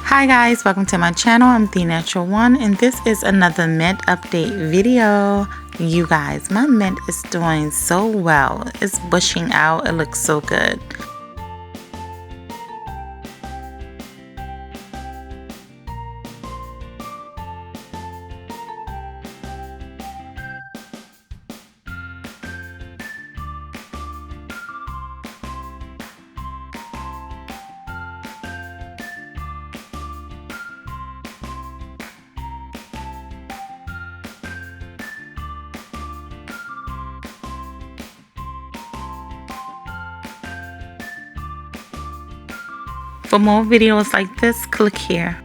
Hi guys, welcome to my channel. I'm The Natural One and this is another mint update video. You guys, my mint is doing so well. It's bushing out. It looks so good. For more videos like this, click here.